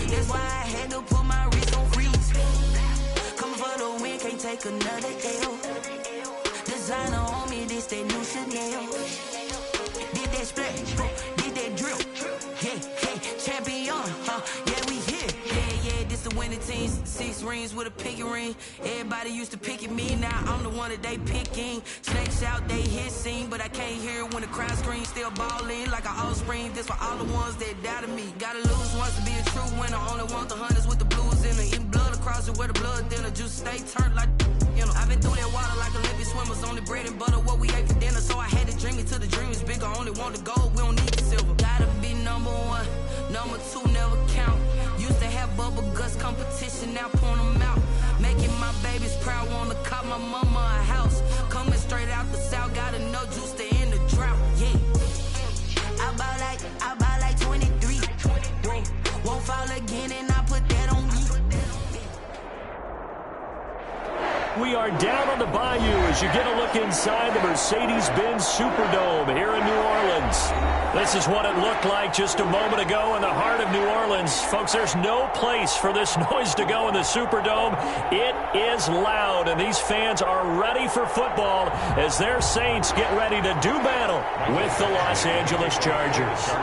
That's why I had to put my wrist on freeze. Coming for the win, can't take another L. Designer on me, this that new Chanel. Did that splash, did that drill. Yeah, champion, yeah, we here. Yeah, this the winning team. 6 rings with a pinky ring. Everybody used to pick at me, now I'm the one that they picking. Snakes out, they hit scene, but I can't hear it when the crowd screams. Still ballin' like an offspring. This for all the ones that doubted me. Gotta lose once to be a true winner. Only want the hunters with the blues in it. Eating blood across it where the blood thinner. Juice stay turned like, you know. I've been through that water like Olympic swimmers. Only bread and butter, what we ate for dinner. So I had to dream it till the dream is bigger. Only want the gold, we don't need the silver. Gotta be number 1, number 2 never count. Used to have bubble guts competition, now point them out. Making my babies proud, wanna cop my mama a house. Coming straight out the south, gotta know juice to end the drought. Yeah, I buy like 23. Whoa, won't fall again, and I put that on me. We are down on the bayou as you get a look inside the Mercedes-Benz Superdome here in New Orleans. This is what it looked like just a moment ago in the heart of New Orleans. Folks, there's no place for this noise to go in the Superdome. It is loud, and these fans are ready for football as their Saints get ready to do battle with the Los Angeles Chargers.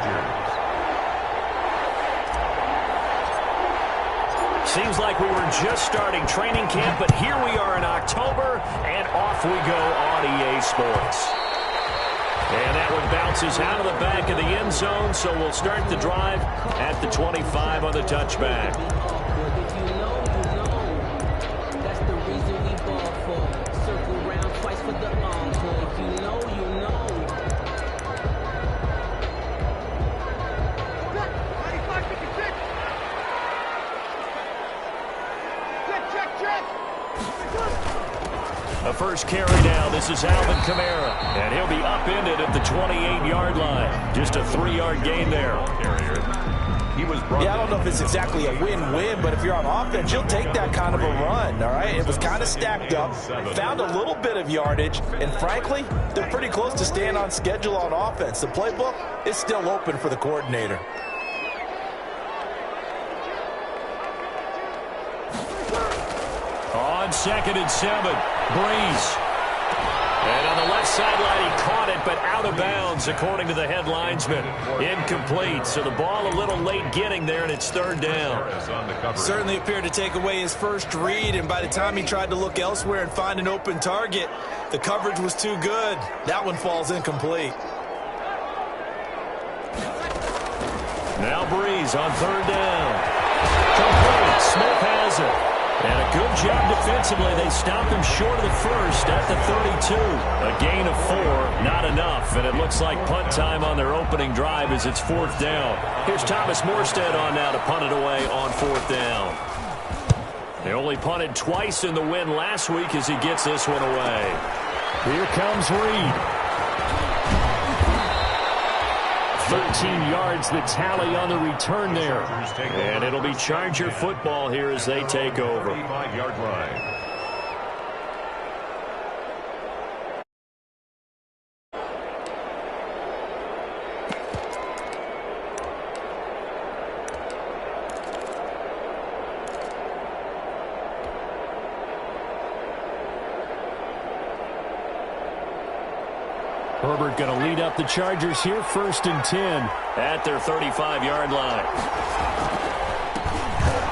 Seems like we were just starting training camp, but here we are in October, and off we go on EA Sports. And that one bounces out of the back of the end zone, so we'll start the drive at the 25 on the touchback. That's the reason we ball for. Circle round twice for the encore. If you know, you know. The first carry now, this is Alvin Kamara, and he'll be upended at the 28-yard line. Just a 3-yard gain there. Yeah, I don't know if it's exactly a win-win, but if you're on offense, you'll take that kind of a run, all right? It was kind of stacked up, found a little bit of yardage, and frankly, they're pretty close to staying on schedule on offense. The playbook is still open for the coordinator. On 2nd and 7, Breeze. And on the left sideline, he caught it, but out of bounds, according to the head linesman. Incomplete, so the ball a little late getting there, and it's 3rd down. Certainly appeared to take away his first read, and by the time he tried to look elsewhere and find an open target, the coverage was too good. That one falls incomplete. Now Breeze on 3rd down. Complete. Smith has it. And a good job defensively. They stopped him short of the first at the 32. A gain of 4, not enough. And it looks like punt time on their opening drive as it's 4th down. Here's Thomas Morstead on now to punt it away on 4th down. They only punted twice in the win last week as he gets this one away. Here comes Reed. 13 yards the tally on the return there. And it'll be Charger football here as they take over. 5-yard line. Herbert going to lead up the Chargers here, 1st and 10 at their 35-yard line.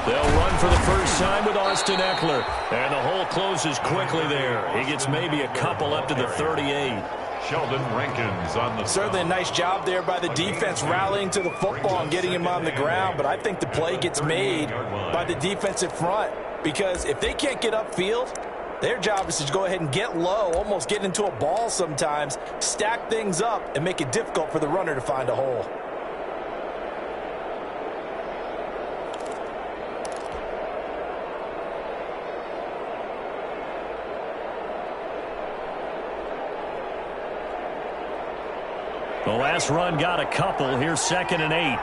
They'll run for the first time with Austin Eckler, and the hole closes quickly there. He gets maybe a couple up to the 38. Sheldon Rankins on the Certainly a nice job there by the defense rallying to the football and getting him on the ground, but I think the play gets made by the defensive front because if they can't get upfield, their job is to go ahead and get low, almost get into a ball sometimes, stack things up, and make it difficult for the runner to find a hole. The last run got a couple. Here's 2nd and 8.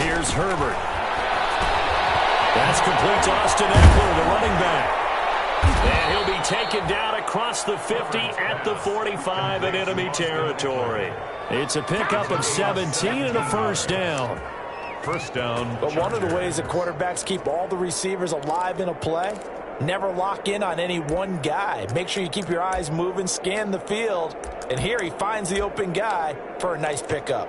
Here's Herbert. That's complete to Austin Eckler, the running back. And he'll be taken down a across the 50 at the 45 in enemy territory. It's a pickup of 17 and a first down. First down. But one of the ways that quarterbacks keep all the receivers alive in a play, never lock in on any one guy. Make sure you keep your eyes moving, scan the field. And here he finds the open guy for a nice pickup.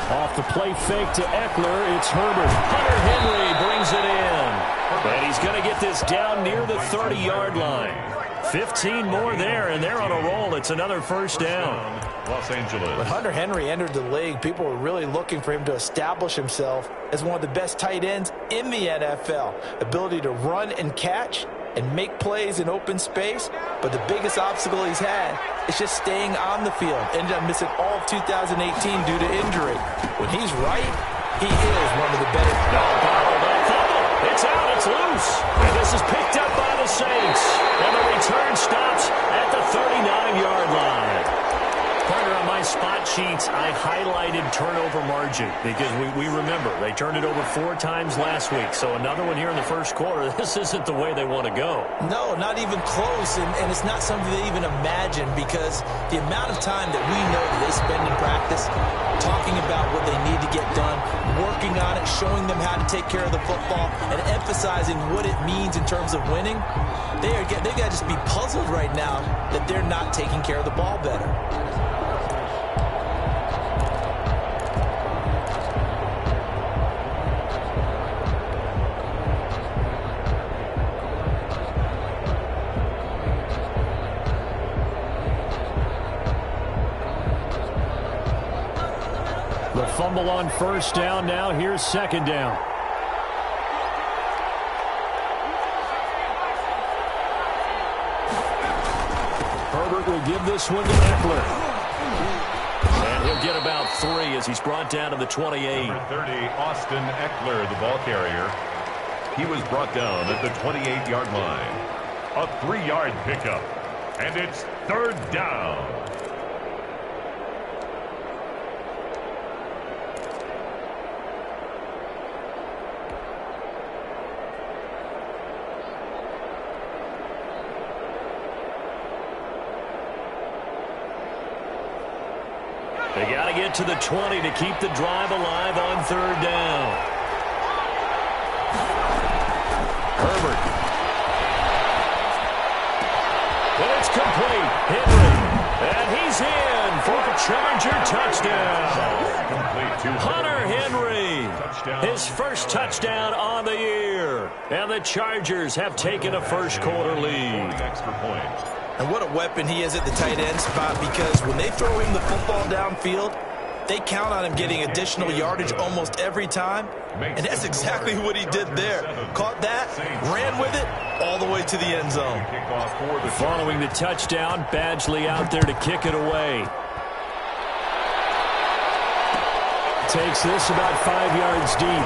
Off the play fake to Eckler, it's Herbert. Hunter Henry brings it in. And he's going to get this down near the 30-yard line. 15 more there, and they're on a roll. It's another first down. Los Angeles. When Hunter Henry entered the league, people were really looking for him to establish himself as one of the best tight ends in the NFL. Ability to run and catch and make plays in open space. But the biggest obstacle he's had is just staying on the field. Ended up missing all of 2018 due to injury. When he's right, he is one of the better. It's out, it's loose. And this is picked up by the Saints. And the return stops at the 39-yard line. Partner, on my spot sheets, I highlighted turnover margin because we remember they turned it over 4 times last week. So another one here in the first quarter. This isn't the way they want to go. No, not even close. And it's not something they even imagine because the amount of time that we know that they spend in practice talking about what they need to get done, working on it, showing them how to take care of the football, and emphasizing what it means in terms of winning, they got to just be puzzled right now that they're not taking care of the ball better. The fumble on first down. Now here's second down. Herbert will give this one to Eckler. And he'll get about 3 as he's brought down to the 28. Number 30, Austin Eckler, the ball carrier. He was brought down at the 28-yard line. A 3-yard pickup. And it's third down. They got to get to the 20 to keep the drive alive on third down. Herbert. But it's complete. Henry. And he's in for a Charger touchdown. Hunter Henry. His first touchdown on the year. And the Chargers have taken a first quarter lead. Extra point. And what a weapon he is at the tight end spot, because when they throw him the football downfield, they count on him getting additional yardage almost every time. And that's exactly what he did there. Caught that, ran with it, all the way to the end zone. Following the touchdown, Badgley out there to kick it away. Takes this about 5 yards deep.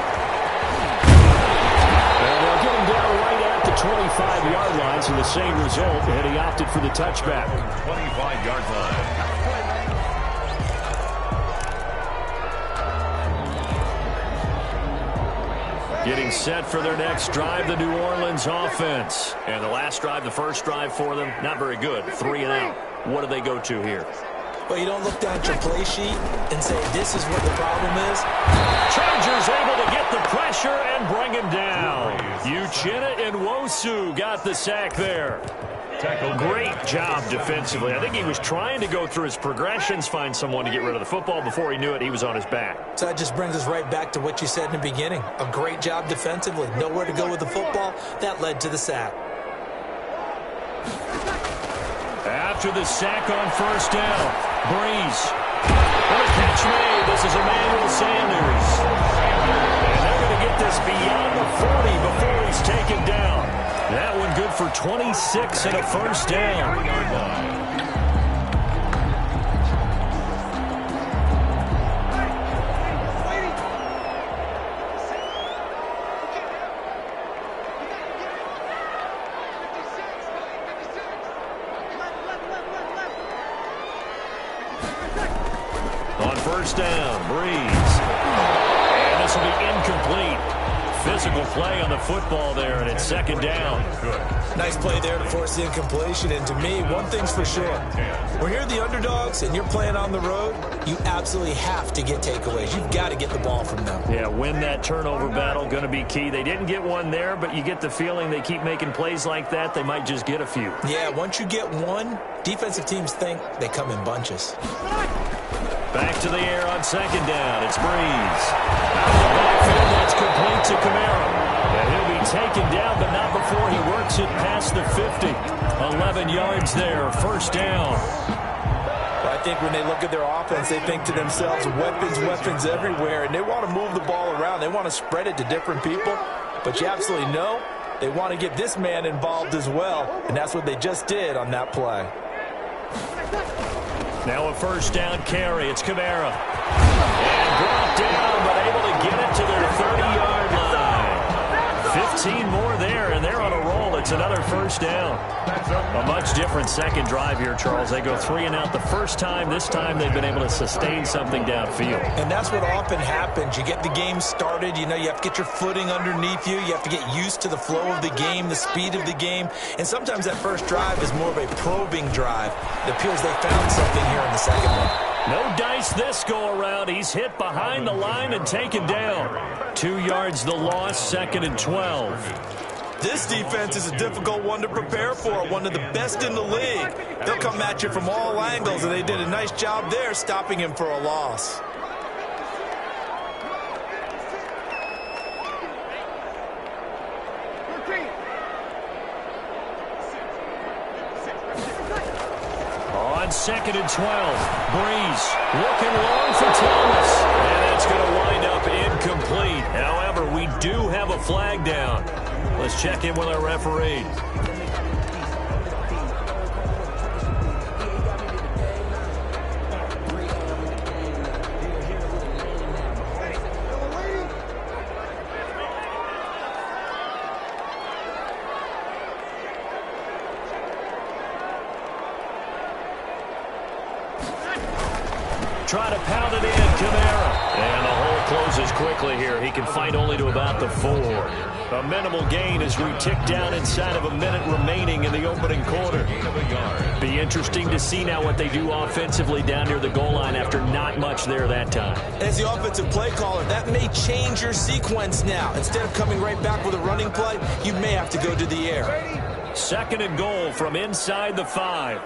And they'll get him down right at the 25-yard line, so the same result, and he opted for the touchback. 25-yard line. Getting set for their next drive, the New Orleans offense. And the last drive, the first drive for them, not very good. 3 and out. What do they go to here? Well, you don't look down at your play sheet and say, this is what the problem is. Chargers able to get the pressure and bring him down. Uchenna and Nwosu got the sack there. Great job defensively. I think he was trying to go through his progressions, find someone to get rid of the football. Before he knew it, he was on his back. So that just brings us right back to what you said in the beginning. A great job defensively. Nowhere to go with the football. That led to the sack. After the sack on first down, Breeze. What a catch made. This is Emmanuel Sanders. And they're going to get this beyond the 40 before he's taken down. That one good for 26 and a first down. first down. Breeze. And this will be incomplete. Physical play on the football there, and it's second down. Nice play there to force the incompletion. And to me, one thing's for sure. When you're the underdogs and you're playing on the road, you absolutely have to get takeaways. You've got to get the ball from them. Yeah, win that turnover battle, going to be key. They didn't get one there, but you get the feeling they keep making plays like that, they might just get a few. Yeah, once you get one, defensive teams think they come in bunches. Back to the air on second down. It's Breeze. Out of the backfield, that's complete to Kamara. And he'll be taken down, but not before he works it past the 50. 11 yards there, first down. Well, I think when they look at their offense, they think to themselves, weapons, weapons everywhere, and they want to move the ball around. They want to spread it to different people, but you absolutely know they want to get this man involved as well, and that's what they just did on that play. Now a first down carry. It's Kamara. And brought down, but able to get it to their 30-yard line. 15 more there, and they're on a roll. It's another first down. A much different second drive here, Charles. They go 3 and out the first time. This time they've been able to sustain something downfield. And that's what often happens. You get the game started. You know, you have to get your footing underneath you. You have to get used to the flow of the game, the speed of the game. And sometimes that first drive is more of a probing drive. It appears they found something here in the second one. No dice this go-around. He's hit behind the line and taken down. 2 yards the loss, second and 12. This defense is a difficult one to prepare for, one of the best in the league. They'll come at you from all angles, and they did a nice job there stopping him for a loss. On second and 12, Breeze looking long for Thomas. And it's going to wind up incomplete. However, we do have a flag down. Let's check in with our referee. Try to pound it in, Kamara. And the hole closes quickly here. He can fight only to about the 4. A minimal gain as we tick down inside of a minute remaining in the opening quarter. Be interesting to see now what they do offensively down near the goal line after not much there that time. As the offensive play caller, that may change your sequence now. Instead of coming right back with a running play, you may have to go to the air. Second and goal from inside the 5.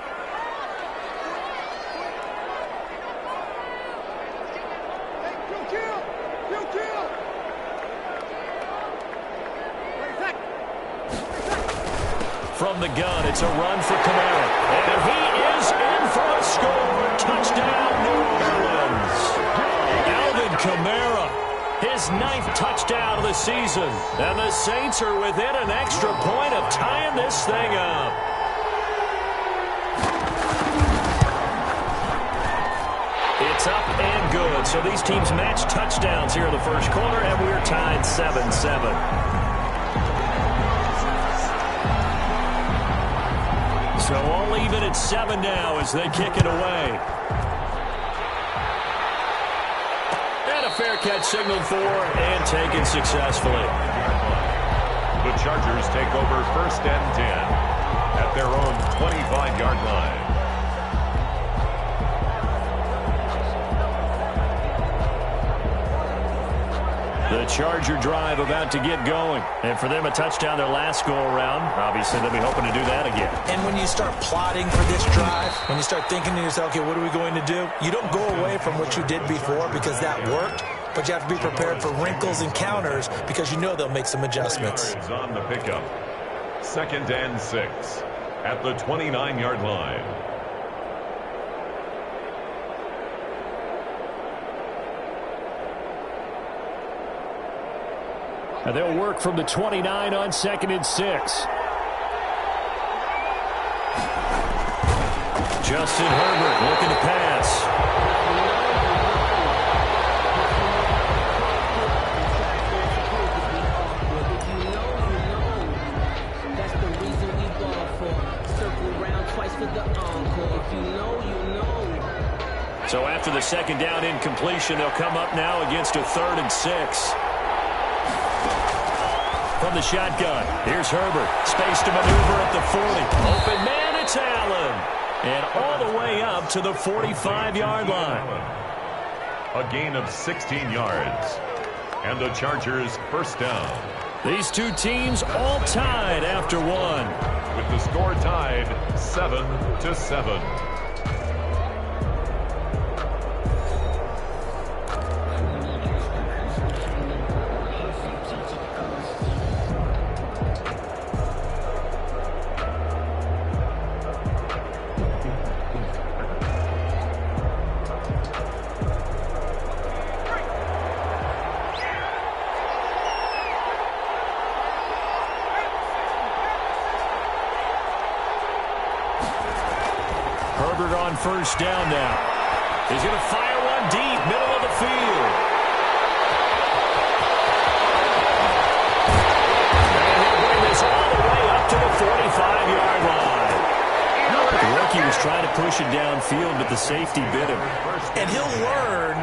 From the gun, it's a run for Kamara. And he is in for a score. Touchdown, New Orleans. Alvin Kamara, his 9th touchdown of the season. And the Saints are within an extra point of tying this thing up. It's up and good. So these teams match touchdowns here in the first quarter, and we're tied 7-7. So all even at 7 now as they kick it away. And a fair catch signaled for and taken successfully. The Chargers take over first and 10 at their own 25-yard line. The Charger drive about to get going. And for them, a touchdown their last go-around. Obviously, they'll be hoping to do that again. And when you start plotting for this drive, when you start thinking to yourself, okay, what are we going to do? You don't go away from what you did before because that worked, but you have to be prepared for wrinkles and counters because you know they'll make some adjustments. On the pickup, second and 6 at the 29-yard line. And they'll work from the 29 on second and 6. Justin Herbert looking to pass. That's the reason we ball for. Circle around twice for the encore. If you know, you know. So after the second down incompletion, they'll come up now against a 3rd and 6. From the shotgun, here's Herbert. Space to maneuver at the 40. Open man, it's Allen. And all the way up to the 45-yard line. A gain of 16 yards. And the Chargers first down. These two teams all tied after one. With the score tied 7-7. Herbert on first down now. He's going to fire one deep, middle of the field. And he'll bring this all the way up to the 45-yard line. The rookie was trying to push it downfield, but the safety bit him. And he'll learn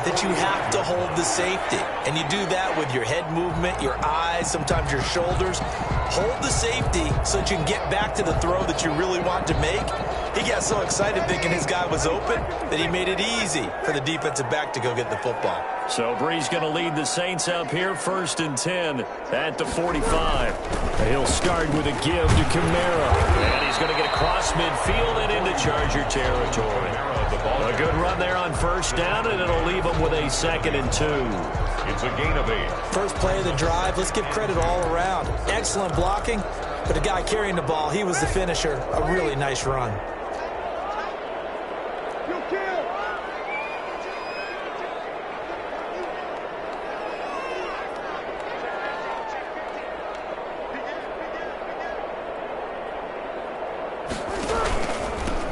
that you have to hold the safety. And you do that with your head movement, your eyes, sometimes your shoulders. Hold the safety so that you can get back to the throw that you really want to make. He got so excited thinking his guy was open that he made it easy for the defensive back to go get the football. So Brees going to lead the Saints up here, 1st and 10 at the 45. He'll start with a give to Kamara. And he's going to get across midfield and into Charger territory. A good run there on first down, and it'll leave him with a 2nd and 2. It's a gain of 8. First play of the drive, let's give credit all around. Excellent blocking, but the guy carrying the ball, he was the finisher. A really nice run.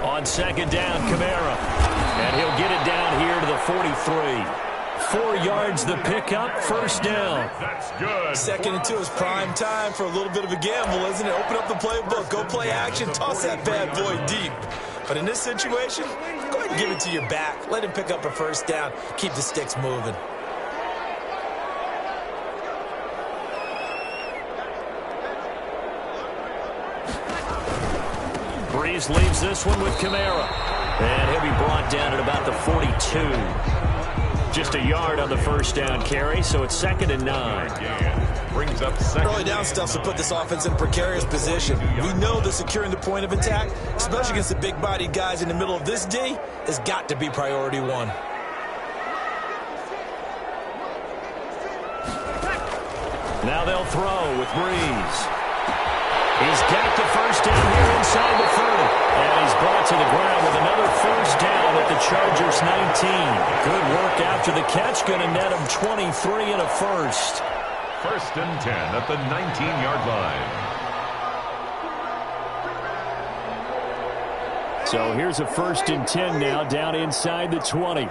On second down, Kamara. And he'll get it down here to the 43. 4 yards the pickup, first down. That's good. 2nd and 2 is prime time for a little bit of a gamble, isn't it? Open up the playbook, go play action, toss that bad boy deep. But in this situation, go ahead and give it to your back. Let him pick up a first down. Keep the sticks moving. Brees leaves this one with Kamara. And he'll be brought down at about the 42. Just a yard on the first down carry, so it's 2nd and 9. Brings up 2nd. Early down stuff to put this offense in precarious position. We know that securing the point of attack, especially against the big-bodied guys in the middle of this D, has got to be priority 1. Now they'll throw with Brees. He's got the first down here inside the 30. And he's brought to the ground with another first down at the Chargers 19. Good work after the catch. Going to net him 23 and a first. 1st and 10 at the 19-yard line. So here's a 1st and 10 now down inside the 20. A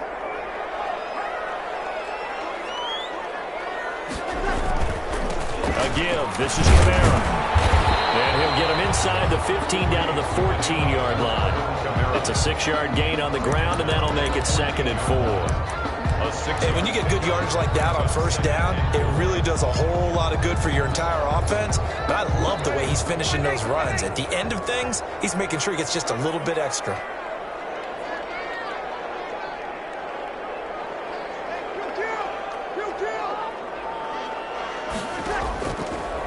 give. This is Kamara. And he'll get him inside the 15 down to the 14-yard line. It's a 6-yard gain on the ground, and that'll make it 2nd and 4. And when you get good yardage like that on first down, it really does a whole lot of good for your entire offense. But I love the way he's finishing those runs. At the end of things, he's making sure he gets just a little bit extra.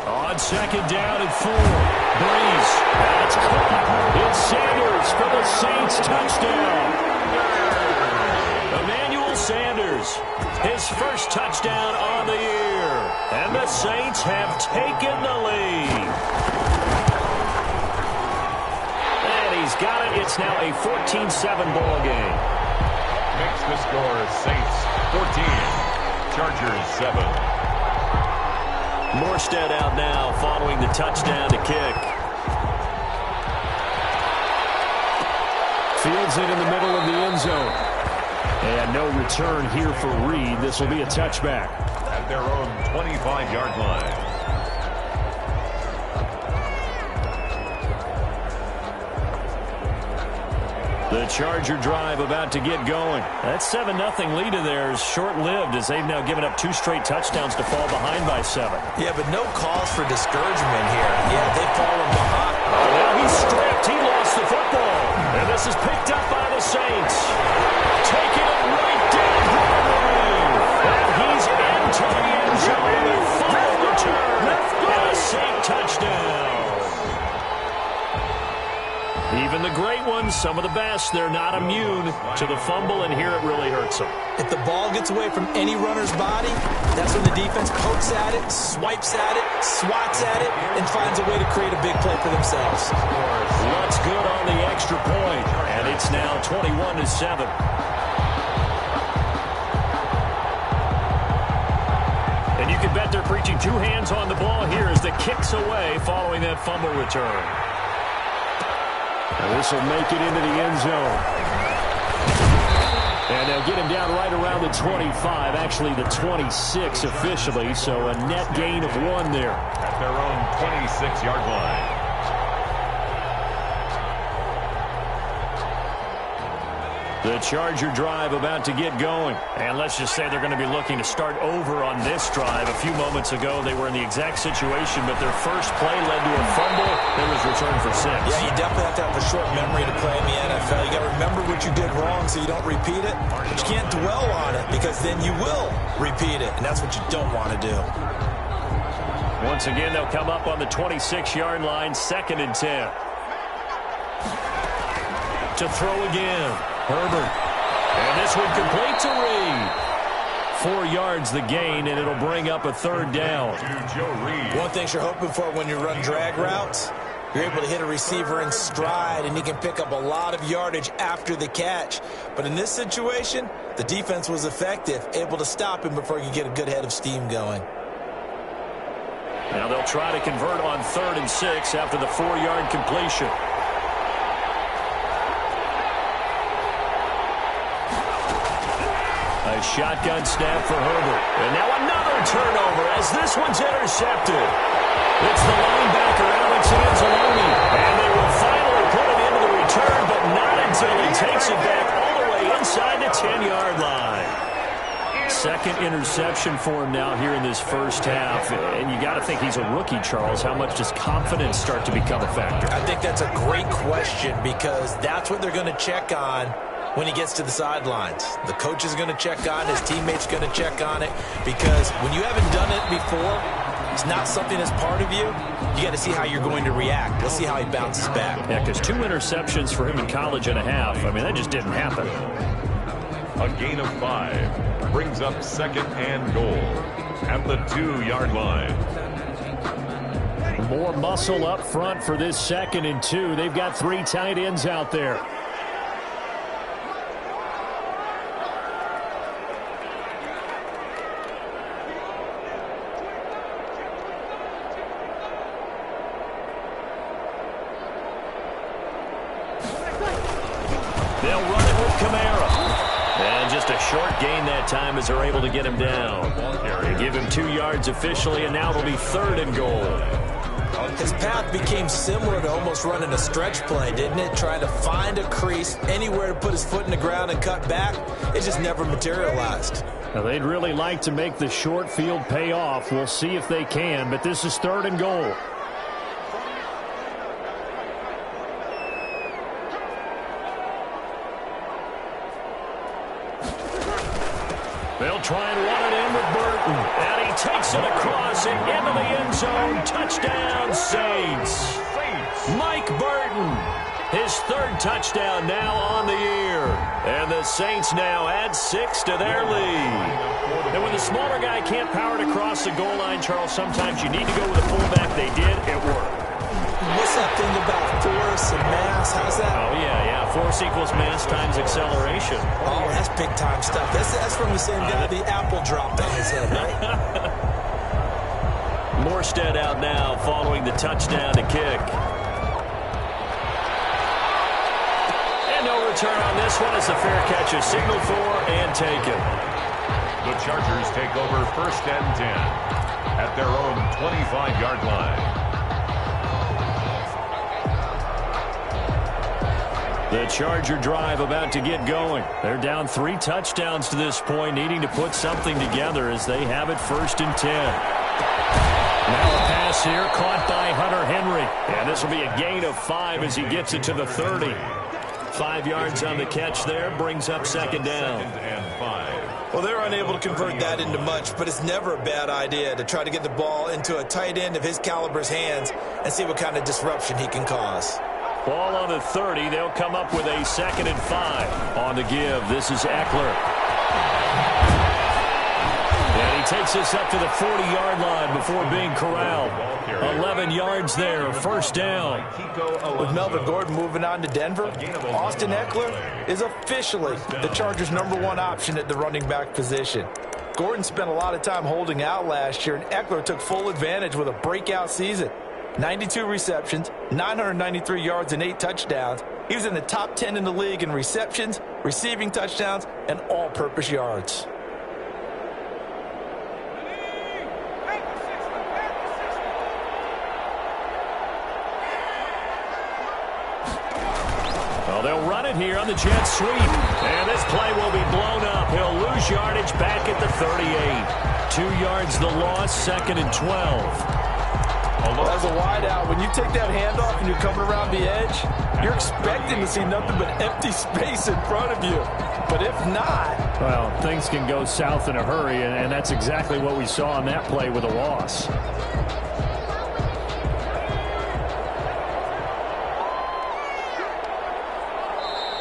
On second down and 4. Brees. That's caught. It's Sanders for the Saints touchdown. Emmanuel Sanders, his first touchdown on the year. And the Saints have taken the lead. And he's got it. It's now a 14-7 ball game. Makes the score Saints 14, Chargers 7. Morstead out now following the touchdown to kick. Fields it in the middle of the end zone. And no return here for Reed. This will be a touchback. At their own 25-yard line. The Charger drive about to get going. That 7-0 lead of theirs short-lived as they've now given up 2 straight touchdowns to fall behind by 7. Yeah, but no cause for discouragement here. Yeah, they've fallen behind. Now he's stripped. He lost the football. And this is picked up by the Saints. Taking it right down Broadway. And he's into the end zone. A final return. And a Saint touchdown. Even the great ones, some of the best, they're not immune to the fumble, and here it really hurts them. If the ball gets away from any runner's body, that's when the defense pokes at it, swipes at it, swats at it, and finds a way to create a big play for themselves. What's good on the extra point, and it's now 21-7. And you can bet they're preaching 2 hands on the ball here as the kick's away following that fumble return. And this will make it into the end zone. And they'll get him down right around the 25, actually the 26 officially, so a net gain of 1 there. At their own 26-yard line. The Charger drive about to get going. And let's just say they're going to be looking to start over on this drive. A few moments ago, they were in the exact situation, but their first play led to a fumble that was returned for 6. Yeah, you definitely have to have a short memory to play in the NFL. You got to remember what you did wrong so you don't repeat it. But you can't dwell on it because then you will repeat it, and that's what you don't want to do. Once again, they'll come up on the 26-yard line, 2nd and 10. To throw again. Herbert. And this one complete to Reed. 4 yards the gain, and it'll bring up a 3rd down. One thing you're hoping for when you run drag routes, you're able to hit a receiver in stride, and he can pick up a lot of yardage after the catch. But in this situation, the defense was effective, able to stop him before he could get a good head of steam going. Now they'll try to convert on 3rd and 6 after the 4-yard completion. A shotgun snap for Herbert. And now another turnover as this one's intercepted. It's the linebacker, Alex Anzalone. And they will finally put it into the return, but not until he takes it back all the way inside the 10-yard line. 2nd interception for him now here in this first half. And you got to think he's a rookie, Charles. How much does confidence start to become a factor? I think that's a great question because that's what they're going to check on when he gets to the sidelines. The coach is going to check on it, his teammates going to check on it, because when you haven't done it before, it's not something that's part of you. You got to see how you're going to react. Let's see how he bounces back. Yeah, because 2 interceptions for him in college and a half. I mean, that just didn't happen. A gain of 5 brings up 2nd and goal at the 2-yard line. More muscle up front for this 2nd and 2. They've got 3 tight ends out there. They'll run it with Kamara. And just a short gain that time as they're able to get him down. They give him 2 yards officially, and now it'll be 3rd and goal. His path became similar to almost running a stretch play, didn't it? Trying to find a crease, anywhere to put his foot in the ground and cut back. It just never materialized. Now, they'd really like to make the short field pay off. We'll see if they can, but this is 3rd and goal. They'll try and run it in with Burton. And he takes it across and into the end zone. Touchdown, Saints. Mike Burton, his 3rd touchdown now on the year. And the Saints now add 6 to their lead. And when the smaller guy can't power it across the goal line, Charles, sometimes you need to go with a fullback. They did. It worked. What's that thing about force and mass? How's that? Oh, yeah. Force equals mass times acceleration. Oh, that's big-time stuff. That's from the same guy the apple dropped on his head, right? Morstead out now following the touchdown to kick. And no return on this one as the fair catch is signaled for and taken. The Chargers take over 1st and 10 at their own 25-yard line. The Charger drive about to get going. They're down 3 touchdowns to this point, needing to put something together as they have it 1st and 10. Now a pass here, caught by Hunter Henry. And this will be a gain of 5 as he gets it to the 30. 5 yards on the catch there, brings up 2nd down. 2nd and 5. Well, they're unable to convert that into much, but it's never a bad idea to try to get the ball into a tight end of his caliber's hands and see what kind of disruption he can cause. Ball on the 30. They'll come up with a 2nd and 5. On the give, this is Eckler. And he takes us up to the 40-yard line before being corralled. 11 yards there, 1st down. With Melvin Gordon moving on to Denver, Austin Eckler is officially the Chargers' #1 option at the running back position. Gordon spent a lot of time holding out last year, and Eckler took full advantage with a breakout season. 92 receptions, 993 yards, and 8 touchdowns. He was in the top 10 in the league in receptions, receiving touchdowns, and all-purpose yards. Well, they'll run it here on the jet sweep. And this play will be blown up. He'll lose yardage back at the 38. 2 yards the loss, 2nd and 12. As a wideout, when you take that handoff and you're coming around the edge, you're expecting to see nothing but empty space in front of you. But if not... Well, things can go south in a hurry, and that's exactly what we saw on that play with a loss.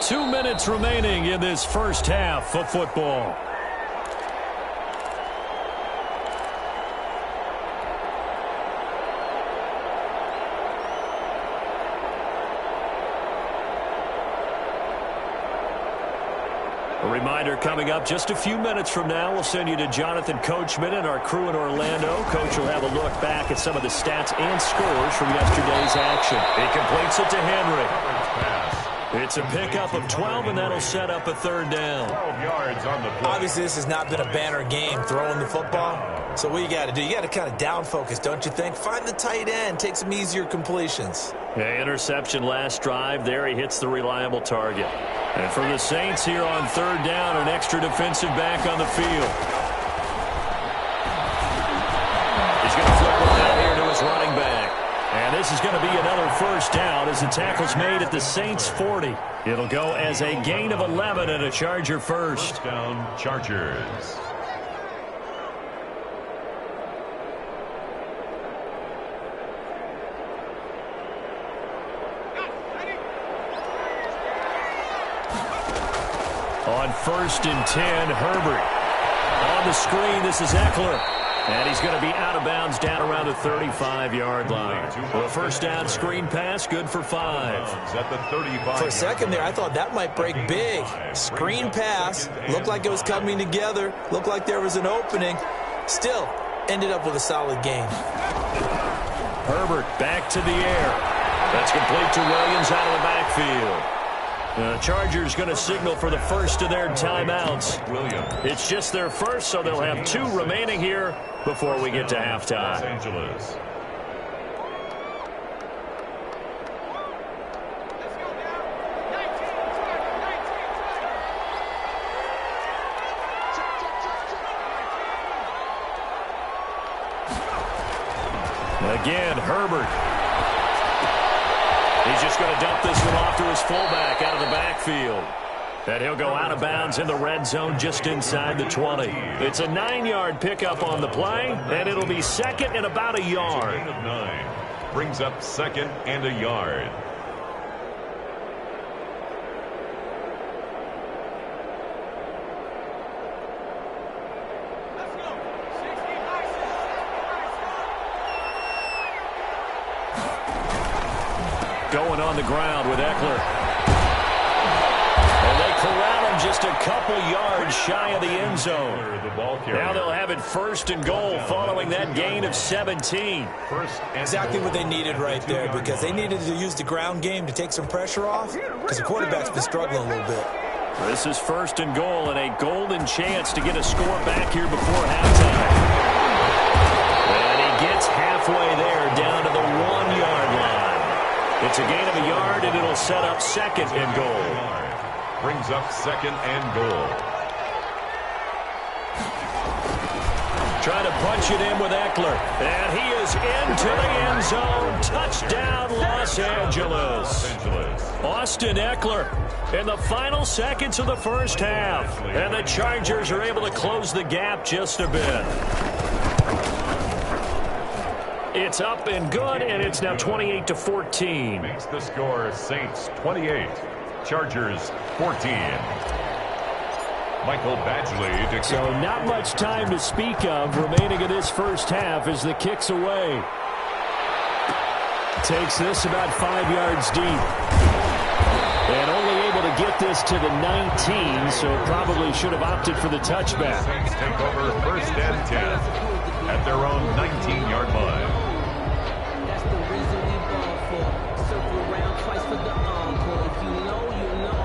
Two minutes remaining in this first half of football. A reminder coming up just a few minutes from now, we'll send you to Jonathan Coachman and our crew in Orlando. Coach will have a look back at some of the stats and scores from yesterday's action. He completes it to Henry. It's a pickup of 12, and that'll set up a 3rd down. 12 yards on the play. Obviously, this has not been a banner game throwing the football. So what you got to do, you got to kind of down focus, don't you think? Find the tight end, take some easier completions. Yeah, interception last drive. There he hits the reliable target. And for the Saints here on 3rd down, an extra defensive back on the field. He's going to flip one out here to his running back. And this is going to be another 1st down as the tackle's made at the Saints 40. It'll go as a gain of 11 and a Charger 1st. 1st down, Chargers. On 1st and 10, Herbert. On the screen, this is Eckler. And he's going to be out of bounds down around the 35-yard line. Well, 1st down screen pass, good for 5. At the 35. For a second there, I thought that might break big. Screen pass, looked like it was coming together, looked like there was an opening. Still, ended up with a solid gain. Herbert back to the air. That's complete to Williams out of the backfield. The Chargers going to signal for the first of their timeouts. It's just their first, so they'll have 2 remaining here before we get to halftime. Los Angeles. Again, Herbert. He's just going to dump this one off to his fullback out of the backfield. And he'll go out of bounds in the red zone just inside the 20. It's a 9-yard pickup on the play, and it'll be 2nd and about a yard. Gain of 9. Brings up 2nd and a yard. Going on the ground with Eckler. And they corral him just a couple yards shy of the end zone. Now they'll have it 1st and goal following that gain of 17. Exactly what they needed right there, because they needed to use the ground game to take some pressure off, because the quarterback's been struggling a little bit. This is 1st and goal and a golden chance to get a score back here before halftime. And he gets halfway there down to the 1-yard line. It's a gain of a yard, and it'll will set up second and goal. Brings up second and goal. Trying to punch it in with Eckler. And he is into the end zone. Touchdown, Los Angeles. Austin Eckler in the final seconds of the first half. And the Chargers are able to close the gap just a bit. It's up and good, and it's now 28-14. Makes the score Saints 28, Chargers 14. Michael Badgley. So not much time to speak of remaining in this first half as the kick's away. Takes this about 5 yards deep. And only able to get this to the 19, so probably should have opted for the touchback. Saints take over first and 10 at their own 19-yard line. That's the reason we ball for. Circle around twice for the encore. If you know, you know.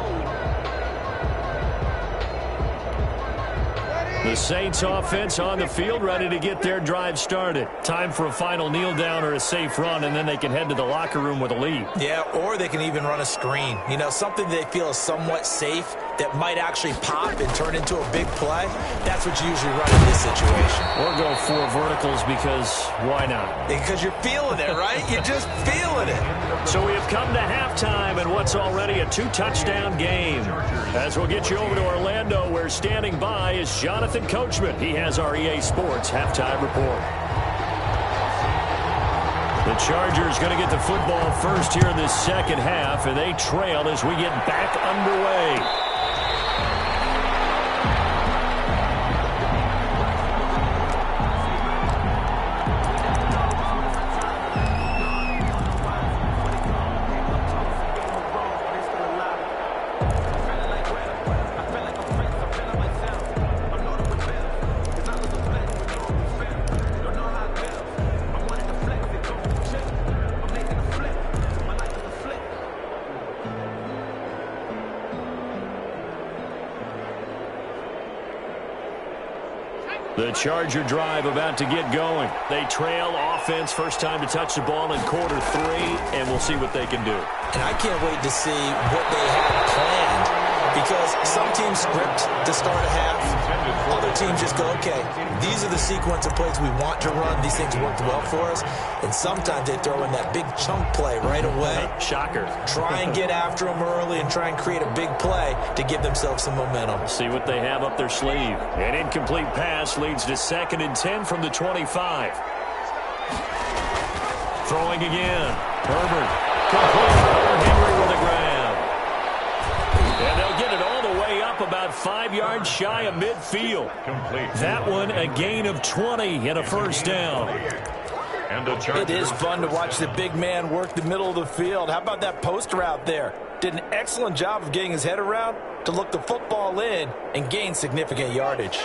The Saints offense on the field, ready to get their drive started. Time for a final kneel down or a safe run, and then they can head to the locker room with a lead. Yeah, or they can even run a screen. You know, something they feel is somewhat safe that might actually pop and turn into a big play. That's what you usually run in this situation. Or go 4 verticals because why not? Because you're feeling it, right? You're just feeling it. So we have come to halftime in what's already a 2-touchdown game. As we'll get you over to Orlando, where standing by is Jonathan Coachman. He has our EA Sports halftime report. The Chargers going to get the football first here in this second half, and they trail as we get back underway. The Charger drive about to get going. They trail offense, first time to touch the ball in quarter 3, and we'll see what they can do. And I can't wait to see what they have planned, because some teams script to start a half. Other teams just go, okay, these are the sequence of plays we want to run. These things worked well for us. And sometimes they throw in that big chunk play right away. Shocker. Try and get after them early and try and create a big play to give themselves some momentum. See what they have up their sleeve. An incomplete pass leads to 2nd and 10 from the 25. Throwing again. Herbert. Complete. Henry with a grab. And they'll get it all the way up about 5 yards shy of midfield. Complete. That one a gain of 20 and a first down. And the Chargers. It is fun to watch the big man work the middle of the field. How about that post route there? Did an excellent job of getting his head around to look the football in and gain significant yardage.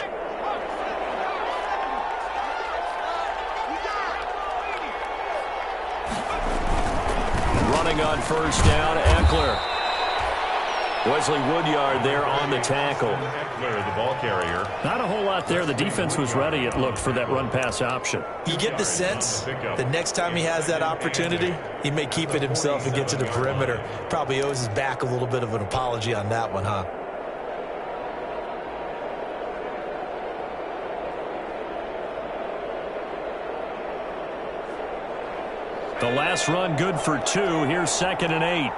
Running on first down, Eckler. Wesley Woodyard there on the tackle. Eckler, the ball carrier. Not a whole lot there. The defense was ready, it looked, for that run-pass option. You get the sense the next time he has that opportunity, he may keep it himself and get to the perimeter. Probably owes his back a little bit of an apology on that one, huh? The last run good for 2. Here's 2nd and 8.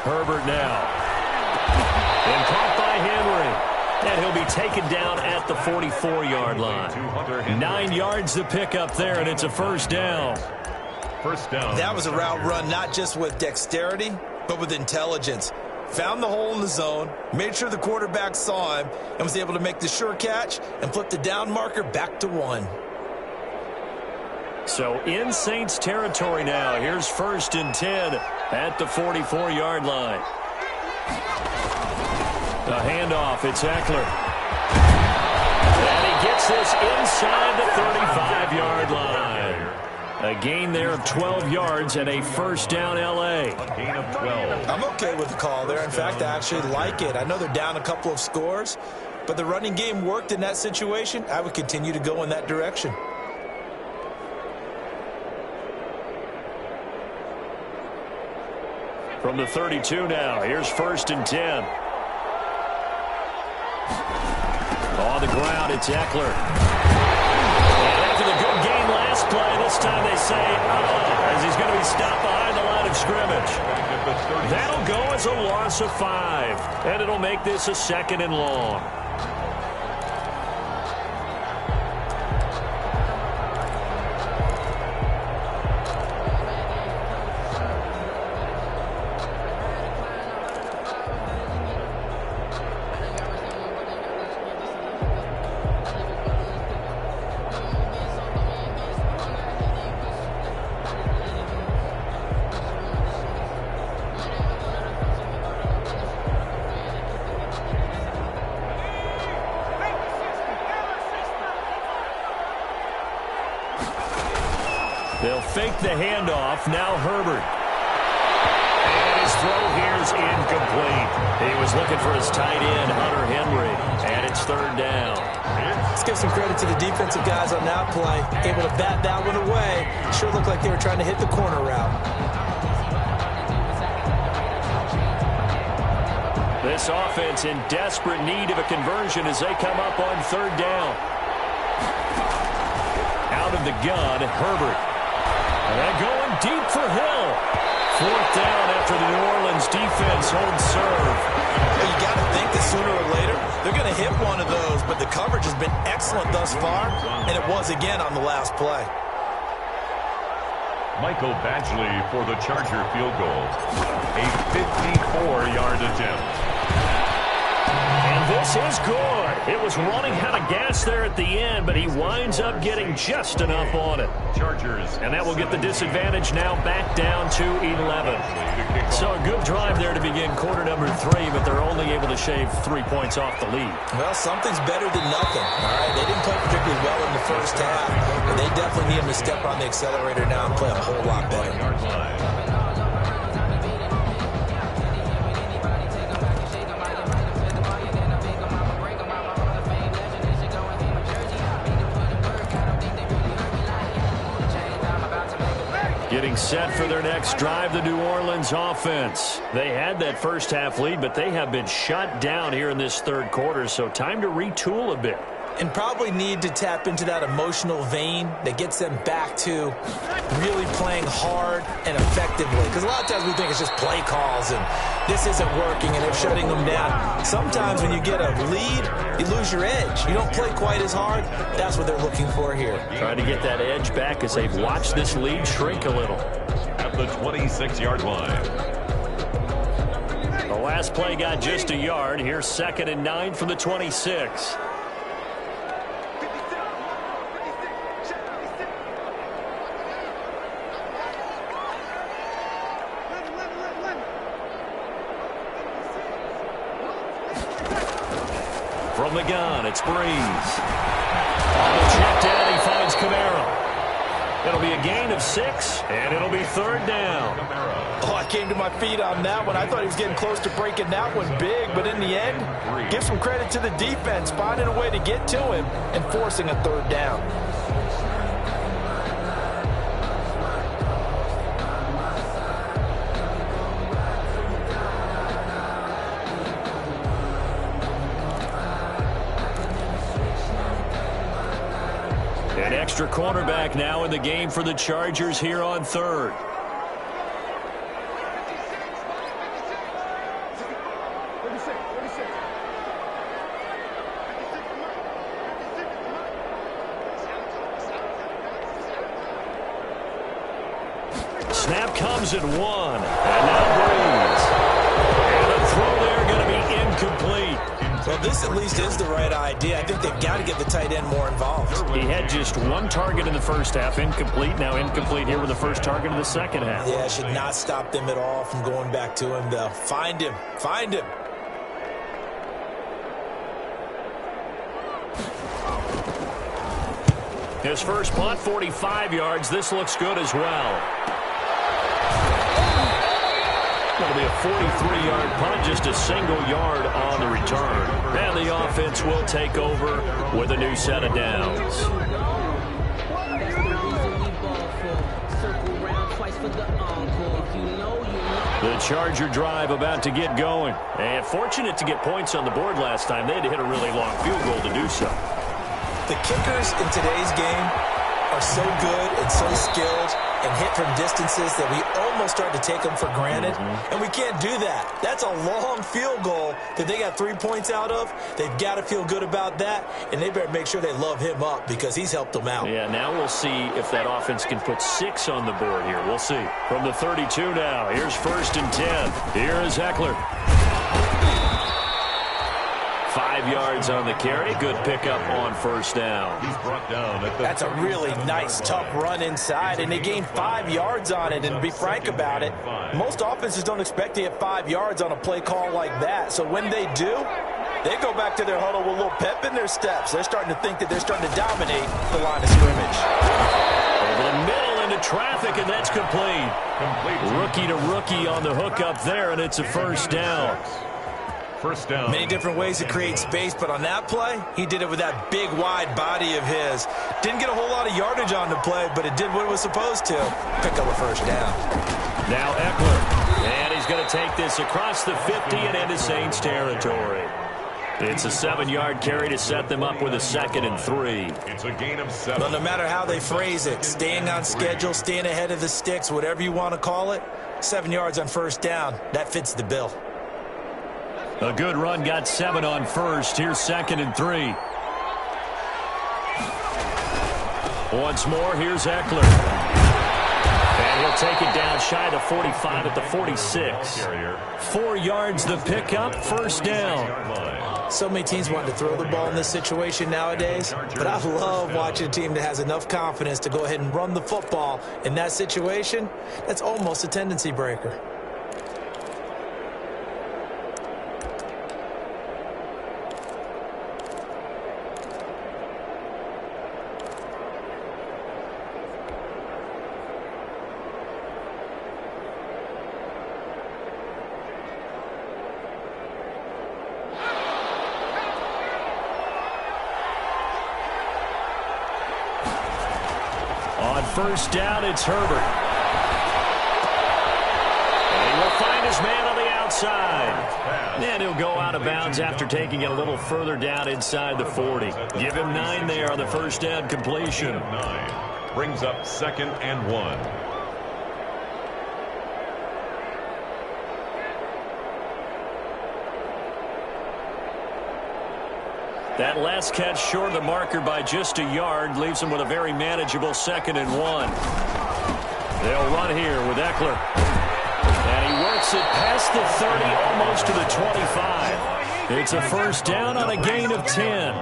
Herbert now. And caught by Henry. And he'll be taken down at the 44-yard line. 9 yards to pick up there, and it's a first down. First down. That was a route run not just with dexterity, but with intelligence. Found the hole in the zone, made sure the quarterback saw him, and was able to make the sure catch and flip the down marker back to 1. So in Saints territory now. Here's 1st and 10 at the 44-yard line. The handoff, it's Eckler. And he gets this inside the 35-yard line. A gain there of 12 yards and a first down L.A. A gain of 12. I'm okay with the call there. In fact, I actually like it. I know they're down a couple of scores, but the running game worked in that situation. I would continue to go in that direction. From the 32 now, here's 1st and 10. On the ground, it's Eckler. And after the good game last play, this time they say, as he's going to be stopped behind the line of scrimmage. That'll go as a loss of 5, and it'll make this a 2nd and long. They'll fake the handoff. Now Herbert. And his throw here's incomplete. He was looking for his tight end, Hunter Henry. And it's 3rd down. Let's give some credit to the defensive guys on that play. Able to bat that one away. Sure looked like they were trying to hit the corner route. This offense in desperate need of a conversion as they come up on 3rd down. Out of the gun, Herbert. And they're going deep for Hill. 4th down after the New Orleans defense holds serve. You got to think that sooner or later they're going to hit one of those, but the coverage has been excellent thus far, and it was again on the last play. Michael Badgley for the Charger field goal. A 54-yard attempt. And this is good. It was running out of gas there at the end, but he winds up getting just enough on it. Chargers. And that will get the disadvantage now back down to 11. So a good drive there to begin quarter number 3, but they're only able to shave 3 points off the lead. Well, something's better than nothing. All right, they didn't play particularly well in the first half, but they definitely need him to step on the accelerator now and play a whole lot better. Getting set for their next drive, the New Orleans offense. They had that first half lead, but they have been shut down here in this 3rd quarter, so time to retool a bit. And probably need to tap into that emotional vein that gets them back to really playing hard and effectively. Because a lot of times we think it's just play calls and this isn't working and they're shutting them down. Sometimes when you get a lead, you lose your edge. You don't play quite as hard. That's what they're looking for here. Trying to get that edge back as they've watched this lead shrink a little. At the 26-yard line. The last play got just a yard. Here's 2nd and 9 from the 26. From the gun, it's Breeze. On the check down, he finds Kamara. It'll be a gain of 6, and it'll be 3rd down. Oh, I came to my feet on that one. I thought he was getting close to breaking that one big, but in the end, give some credit to the defense, finding a way to get to him and forcing a 3rd down. An extra cornerback now in the game for the Chargers here on 3rd. Snap comes at 1. And now Breeze. And the throw there going to be incomplete. Well, this at least is the right idea. I think they've got to get the tight end more involved. He had just 1 target in the first half, incomplete. Now incomplete here with the first target in the second half. Yeah, should not stop them at all from going back to him, though. Find him. Find him. His first punt, 45 yards. This looks good as well. It'll be a 43-yard punt, just a single yard on the return. And the offense will take over with a new set of downs. That's the reason we ball for. Circle round twice for for the encore. If you know, you know. The Charger drive about to get going. And fortunate to get points on the board last time. They had to hit a really long field goal to do so. The kickers in today's game are so good and so skilled and hit from distances that we almost start to take them for granted. And we can't do that. That's a long field goal that they got 3 points out of. They've got to feel good about that, and they better make sure they love him up because he's helped them out. Yeah, now we'll see if that offense can put 6 on the board here. We'll see. From the 32 now, here's 1st and 10. Here is Eckler. 5 yards on the carry. Good pickup on 1st down. He's brought down at the That's a really nice, tough run inside, and they gained 5 yards on it. And to be frank about it, most offenses don't expect to get 5 yards on a play call like that. So when they do, they go back to their huddle with a little pep in their steps. They're starting to think that they're starting to dominate the line of scrimmage. Over the middle into traffic, and that's complete. Rookie to rookie on the hook up there, and it's a 1st down. 1st down. Many different ways to create space, but on that play, he did it with that big, wide body of his. Didn't get a whole lot of yardage on the play, but it did what it was supposed to. Pick up a 1st down. Now Eckler, and he's going to take this across the 50 and into Saints territory. It's a 7-yard carry to set them up with a 2nd and 3. It's a gain of 7. Well, no matter how they phrase it, staying on schedule, staying ahead of the sticks, whatever you want to call it, 7 yards on 1st down, that fits the bill. A good run, got 7 on 1st. Here's 2nd and 3. Once more, here's Eckler. And he'll take it down shy of the 45 at the 46. 4 yards the pickup, 1st down. So many teams want to throw the ball in this situation nowadays, but I love watching a team that has enough confidence to go ahead and run the football in that situation. That's almost a tendency breaker. On 1st down, it's Herbert. And he will find his man on the outside. And he'll go out of bounds after taking it a little further down inside the 40. Give him 9 there on the 1st down completion. 9 brings up 2nd and 1. That last catch short of the marker by just a yard leaves him with a very manageable 2nd and 1. They'll run here with Eckler. And he works it past the 30, almost to the 25. It's a 1st down on a gain of 10.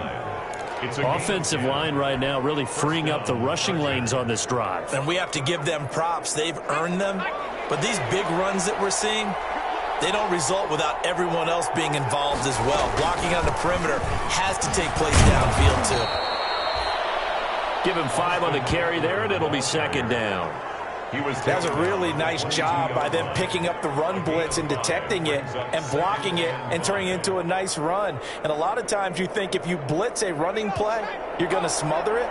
Offensive line right now really freeing up the rushing lanes on this drive. And we have to give them props. They've earned them. But these big runs that we're seeing, they don't result without everyone else being involved as well. Blocking on the perimeter has to take place downfield, too. Give him 5 on the carry there, and it'll be 2nd down. That was a really nice job by them picking up the run blitz and detecting it and blocking it and turning it into a nice run. And a lot of times you think if you blitz a running play, you're going to smother it.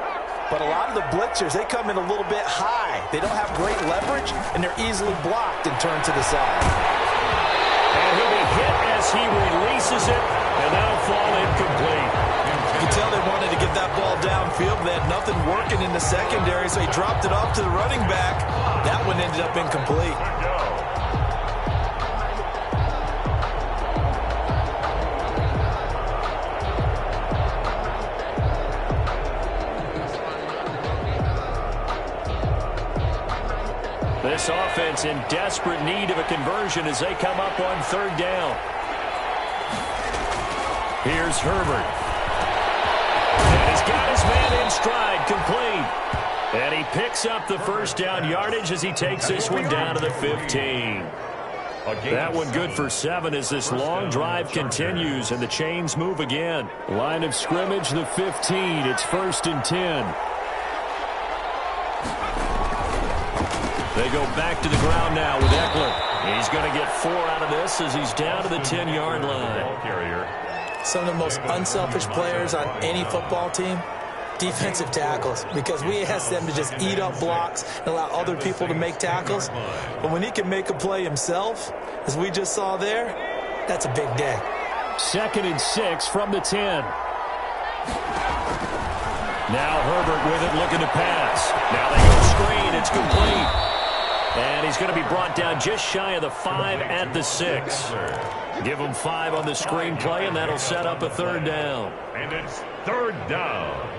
But a lot of the blitzers, they come in a little bit high. They don't have great leverage, and they're easily blocked and turned to the side. And he'll be hit as he releases it, and that'll fall incomplete. You can tell they wanted to get that ball downfield, but they had nothing working in the secondary, so he dropped it off to the running back. That one ended up incomplete. This offense in desperate need of a conversion as they come up on 3rd down. Here's Herbert. And he's got his man in stride, complete. And he picks up the 1st down yardage as he takes this one down to the 15. That one good for 7 as this long drive continues and the chains move again. Line of scrimmage, the 15. It's 1st and 10. They go back to the ground now with Eckler. He's going to get 4 out of this as he's down to the 10-yard line. Some of the most unselfish players on any football team, defensive tackles, because we ask them to just eat up blocks and allow other people to make tackles. But when he can make a play himself, as we just saw there, that's a big day. 2nd and 6 from the 10. Now Herbert with it, looking to pass. Now they go screen. It's complete. And he's going to be brought down just shy of the 5 at the 6. Give him 5 on the screen play, and that'll set up a 3rd down. And it's 3rd down.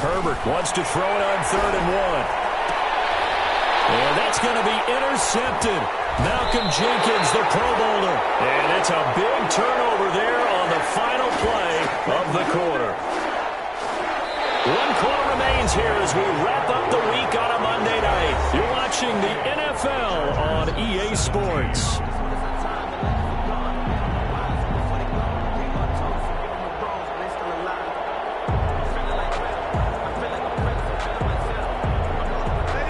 Herbert wants to throw it on 3rd and 1. And that's going to be intercepted. Malcolm Jenkins, the Pro Bowler. And it's a big turnover there on the final play of the quarter. 1 quarter remains here as we wrap up the week on a Monday night. You're watching the NFL on EA Sports.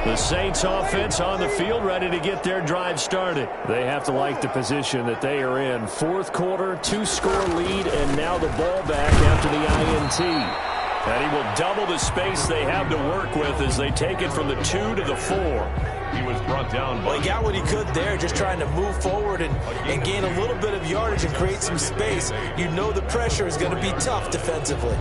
The Saints offense on the field, ready to get their drive started. They have to like the position that they are in. 4th quarter, 2-score lead, and now the ball back after the INT. And he will double the space they have to work with as they take it from the 2 to the 4. He was brought down. Well, he got what he could there, just trying to move forward and gain a little bit of yardage and create some space. You know the pressure is going to be tough defensively.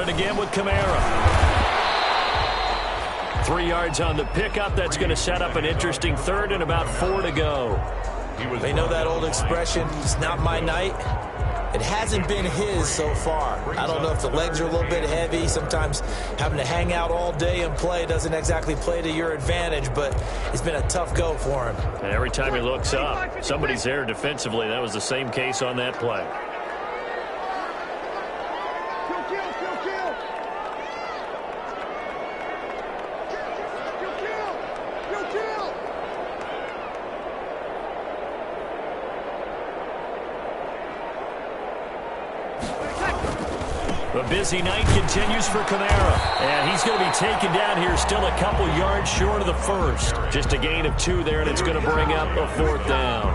Again with Kamara. 3 yards on the pickup. That's going to set up an interesting 3rd and about 4 to go. They know that old expression, it's not my night. It hasn't been his so far. I don't know if the legs are a little bit heavy. Sometimes having to hang out all day and play doesn't exactly play to your advantage, but it's been a tough go for him. And every time he looks up, somebody's there defensively. That was the same case on that play. The busy night continues for Kamara. And he's going to be taken down here still a couple yards short of the 1st. Just a gain of 2 there, and it's going to bring up a 4th down.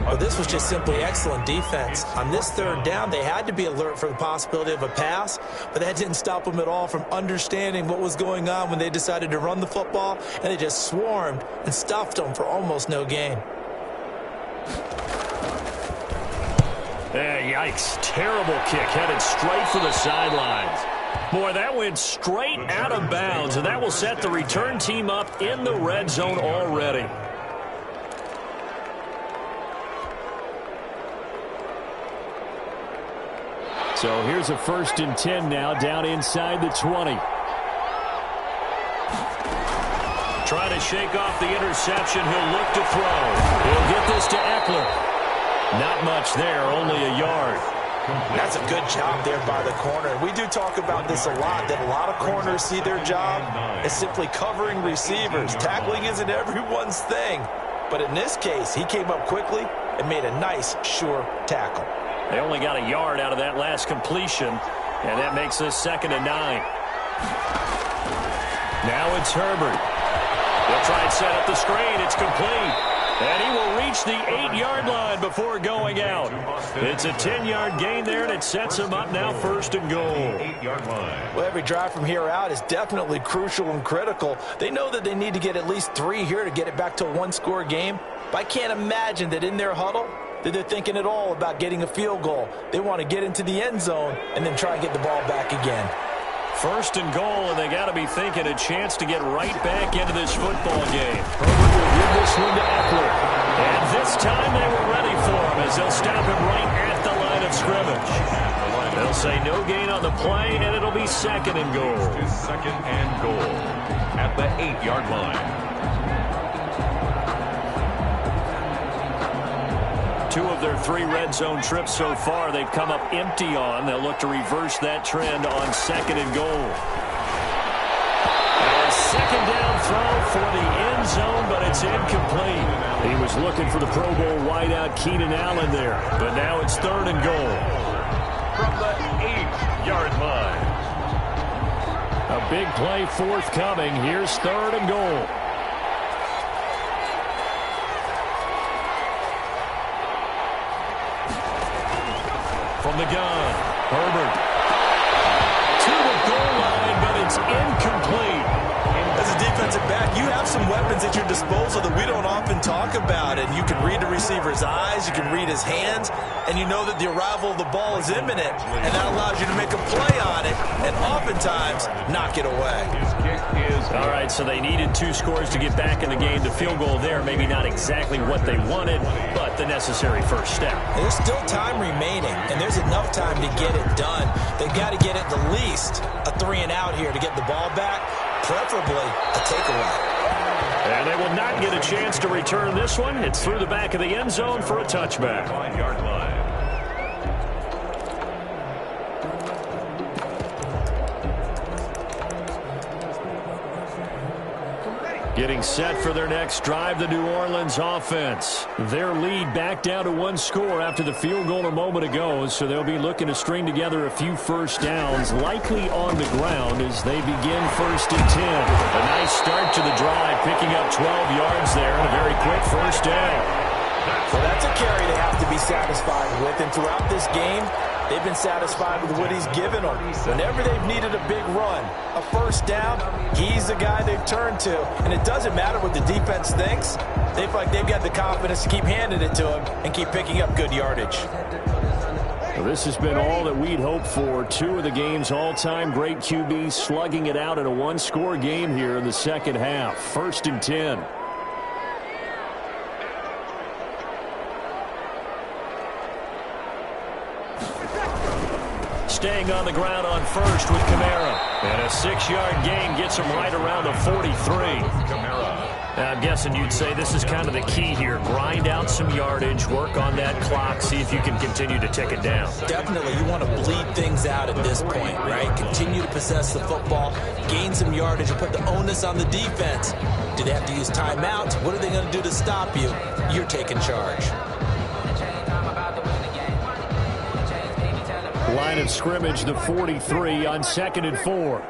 Well, this was just simply excellent defense. On this 3rd down, they had to be alert for the possibility of a pass, but that didn't stop them at all from understanding what was going on when they decided to run the football, and they just swarmed and stuffed them for almost no gain. Yikes. Terrible kick headed straight for the sidelines. Boy, that went straight out of bounds, and that will set the return team up in the red zone already. So here's a 1st and 10 now down inside the 20. Trying to shake off the interception. He'll look to throw. He'll get this to Eckler. Not much there, only a yard. That's a good job there by the corner. We do talk about this a lot, that a lot of corners see their job as simply covering receivers. Tackling isn't everyone's thing. But in this case, he came up quickly and made a nice, sure tackle. They only got a yard out of that last completion, and that makes this 2nd and 9. Now it's Herbert. They'll try and set up the screen. It's complete. And he will reach the 8-yard line before going out. It's a 10-yard gain there, and it sets him up now 1st and goal. 8-yard line. Well, every drive from here out is definitely crucial and critical. They know that they need to get at least 3 here to get it back to a 1-score game. But I can't imagine that in their huddle that they're thinking at all about getting a field goal. They want to get into the end zone and then try and get the ball back again. 1st and goal, and they got to be thinking a chance to get right back into this football game. Herbert will give this one to Eckler. And this time they were ready for him as they'll stop him right at the line of scrimmage. They'll say no gain on the play, and it'll be 2nd and goal. 2nd and goal at the 8-yard line. 2 of their 3 red zone trips so far, they've come up empty on. They'll look to reverse that trend on 2nd and goal. A second down throw for the end zone, but it's incomplete. He was looking for the Pro Bowl wideout Keenan Allen there, but now it's 3rd and goal. From the 8-yard line. A big play forthcoming. Here's 3rd and goal. From the gun, Herbert. To the goal line, but it's incomplete. As a defensive back, you have some weapons at your disposal that we don't often talk about. And you can read the receiver's eyes, you can read his hands, and you know that the arrival of the ball is imminent. And that allows you to make a play on it and oftentimes knock it away. His kick is All right, so they needed 2 scores to get back in the game. The field goal there, maybe not exactly what they wanted, but the necessary first step. And there's still time remaining, and there's enough time to get it done. They've got to get at the least a 3-and-out here to get the ball back, preferably a takeaway. And they will not get a chance to return this one. It's through the back of the end zone for a touchback. 5-yard line. Getting set for their next drive, the New Orleans offense. Their lead back down to 1 score after the field goal a moment ago, so they'll be looking to string together a few first downs, likely on the ground as they begin 1st and 10. A nice start to the drive, picking up 12 yards there and a very quick first down. Well, that's a carry they have to be satisfied with, and throughout this game, they've been satisfied with what he's given them. Whenever they've needed a big run, a first down, he's the guy they've turned to. And it doesn't matter what the defense thinks. They feel like they've got the confidence to keep handing it to him and keep picking up good yardage. Well, this has been all that we'd hoped for. 2 of the game's all-time great QBs slugging it out in a 1-score game here in the second half. 1st and 10. Staying on the ground on 1st with Kamara. And a 6-yard gain gets him right around the 43. Kamara. I'm guessing you'd say this is kind of the key here. Grind out some yardage, work on that clock, see if you can continue to tick it down. Definitely, you want to bleed things out at this point, right? Continue to possess the football, gain some yardage, and put the onus on the defense. Do they have to use timeouts? What are they going to do to stop you? You're taking charge. Line of scrimmage, the 43 on 2nd and 4.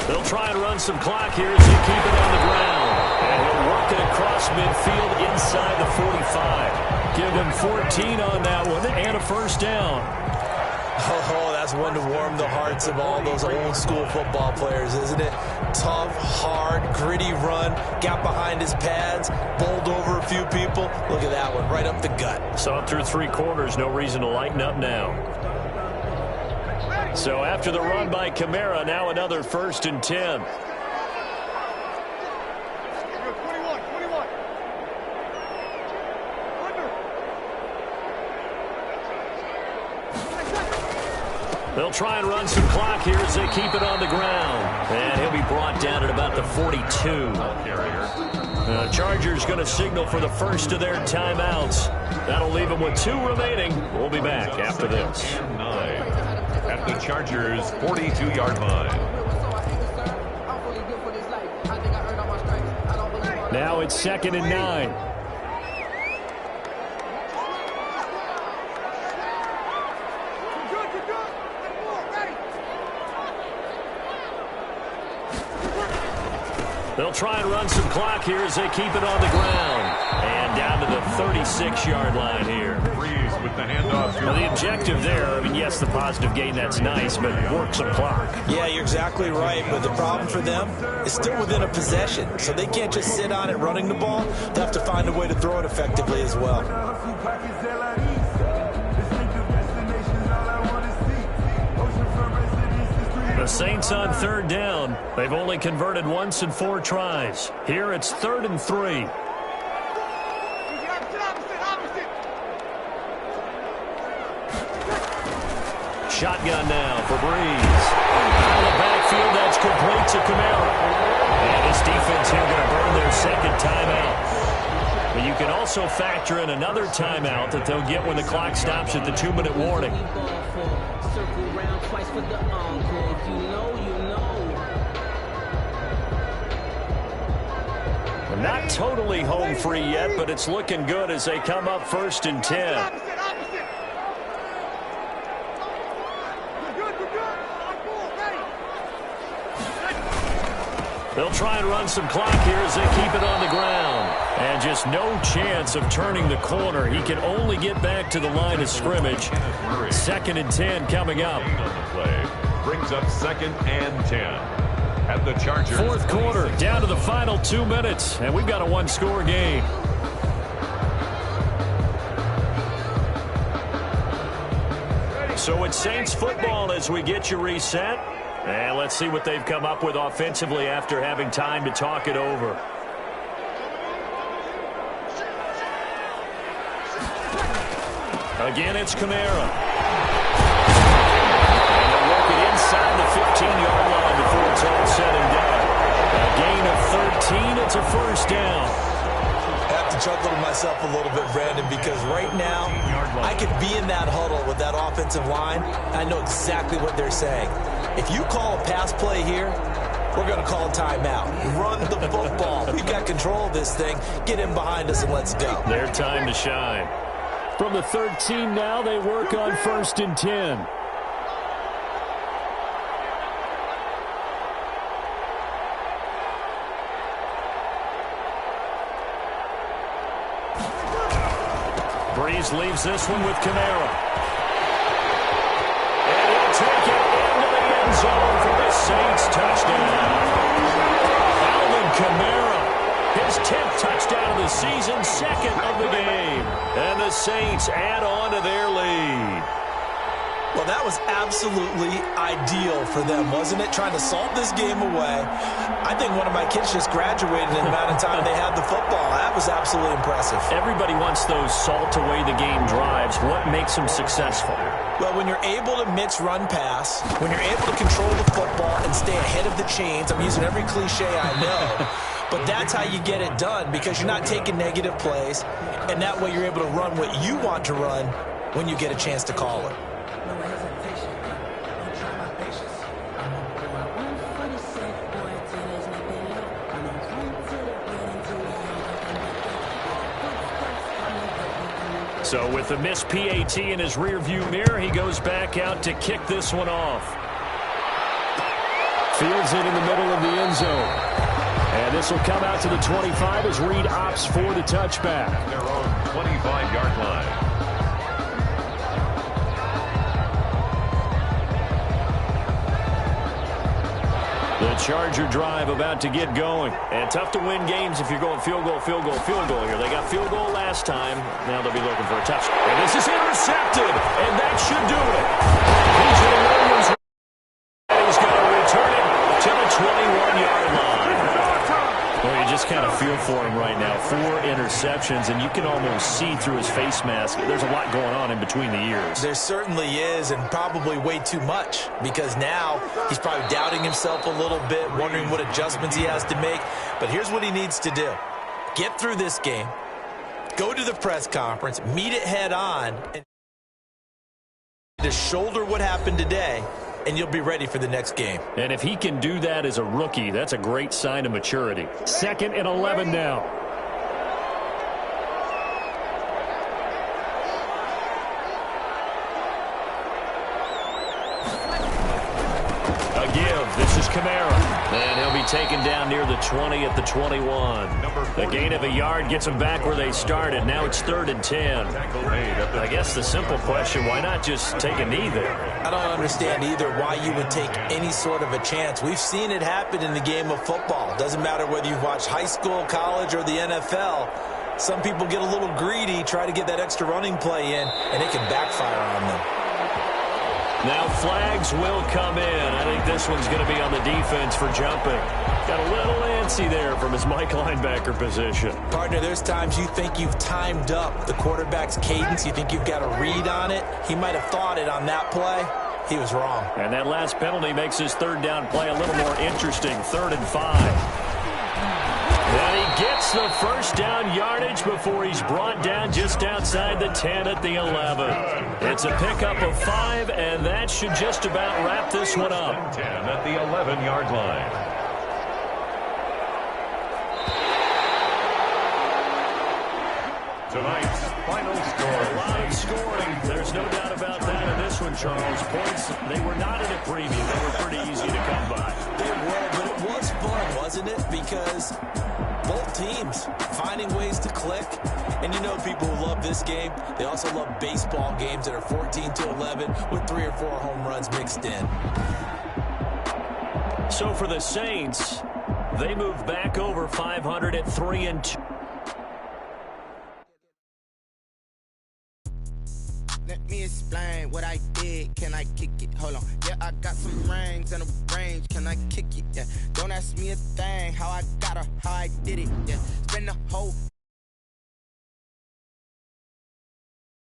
They'll try and run some clock here as they keep it on the ground. And he'll work it across midfield inside the 45. Give him 14 on that one and a first down. Oh, that's one to warm the hearts of all those old school football players, isn't it? Tough, hard, gritty run, got behind his pads, bowled over a few people. Look at that one, right up the gut. So through 3 quarters, no reason to lighten up now. So after the run by Kamara, now another 1st and 10. They'll try and run some clock here as they keep it on the ground. And he'll be brought down at about the 42. Chargers going to signal for the first of their timeouts. That'll leave them with 2 remaining. We'll be back after this. 9 at the Chargers' 42-yard line. Now it's 2nd and 9. They'll try and run some clock here as they keep it on the ground. And down to the 36-yard line here. Breeze with the handoff. Well, the objective there, I mean, yes, the positive gain, that's nice, but work some clock. Yeah, you're exactly right, but the problem for them is still within a possession, so they can't just sit on it running the ball. They have to find a way to throw it effectively as well. The Saints on 3rd down. They've only converted once in 4 tries. Here it's 3rd and 3. Shotgun now for Breeze. Out of the backfield, that's complete to Kamara. And this defense here going to burn their second timeout. But you can also factor in another timeout that they'll get when the clock stops at the 2-minute warning. Circle round twice for the encore. If you know, you know. They're not totally home free yet, but it's looking good as they come up 1st and 10. They'll try and run some clock here as they keep it on the ground. And just no chance of turning the corner. He can only get back to the line of scrimmage. 2nd and 10 coming up. Brings up 2nd and 10. At the Chargers. 4th quarter, down to the final 2 minutes. And we've got a one-score game. So it's Saints football as we get you reset. And let's see what they've come up with offensively after having time to talk it over. Again, it's Kamara. And they'll work it inside the 15-yard line before it's all said and done. A gain of 13, it's a first down. I have to chuckle to myself a little bit, Brandon, because right now I could be in that huddle with that offensive line. I know exactly what they're saying. If you call a pass play here, we're going to call a timeout. Run the football. We've got control of this thing. Get in behind us and let's go. Their time to shine. From the 13 now, they work on 1st and 10. Breeze leaves this one with Kamara. And he'll take it into the end zone for the Saints touchdown. Alvin Kamara, his 10th touchdown of the season, 2nd of the game. And the Saints add on to their lead. Well, that was absolutely ideal for them, wasn't it? Trying to salt this game away. I think one of my kids just graduated in the amount of time they had the football. That was absolutely impressive. Everybody wants those salt away the game drives. What makes them successful? Well, when you're able to mix run-pass, when you're able to control the football and stay ahead of the chains, I'm using every cliche I know, but that's how you get it done because you're not taking negative plays, and that way you're able to run what you want to run when you get a chance to call it. So with the missed PAT in his rearview mirror, he goes back out to kick this one off. Fields it in the middle of the end zone. And this will come out to the 25 as Reed opts for the touchback. Their own 25-yard line. The Charger drive about to get going. And tough to win games if you're going field goal, field goal, field goal here. They got field goal last time. Now they'll be looking for a touchdown. And this is intercepted. And that should do it. PJ Williams, he's going to return it to the 21-yard line. Well, you just kind of feel for him right now. 4 interceptions, and you can almost see through his face mask. There's a lot going on in between the ears. There certainly is, and probably way too much, because now he's probably doubting himself a little bit, wondering what adjustments he has to make. But here's what he needs to do. Get through this game, go to the press conference, meet it head on, and to shoulder what happened today, and you'll be ready for the next game. And if he can do that as a rookie, that's a great sign of maturity. 2nd and 11 now. A give. This is Kamara. And he'll be taken down near the 20 at the 21. The gain of a yard gets them back where they started. Now it's 3rd and 10. I guess the simple question, why not just take a knee there? I don't understand either why you would take any sort of a chance. We've seen it happen in the game of football. Doesn't matter whether you've watched high school, college, or the NFL. Some people get a little greedy, try to get that extra running play in, and it can backfire on them. Now flags will come in. I think this one's going to be on the defense for jumping. Got a little antsy there from his Mike linebacker position. Partner, there's times you think you've timed up the quarterback's cadence. You think you've got a read on it. He might have thought it on that play, he was wrong. And that last penalty makes his third down play a little more interesting. 3rd and 5. And he gets the first down yardage before he's brought down just outside the 10 at the 11. It's a pickup of 5, and that should just about wrap this one up. 10 at the 11-yard line. Tonight's final score. A lot of scoring. There's no doubt about that in this one, Charles. Points, they were not in a preview. They were pretty easy to come by. They were, but it was fun, wasn't it? Because both teams finding ways to click. And you know people who love this game, they also love baseball games that are 14-11 with 3 or 4 home runs mixed in. So for the Saints, they move back over 500 at 3-2. Let me explain what I did. Can I kick it? Hold on. Yeah, I got some rings and a range. Can I kick it? Yeah. Don't ask me a thing. How I got her, how I did it. Yeah. Spend the whole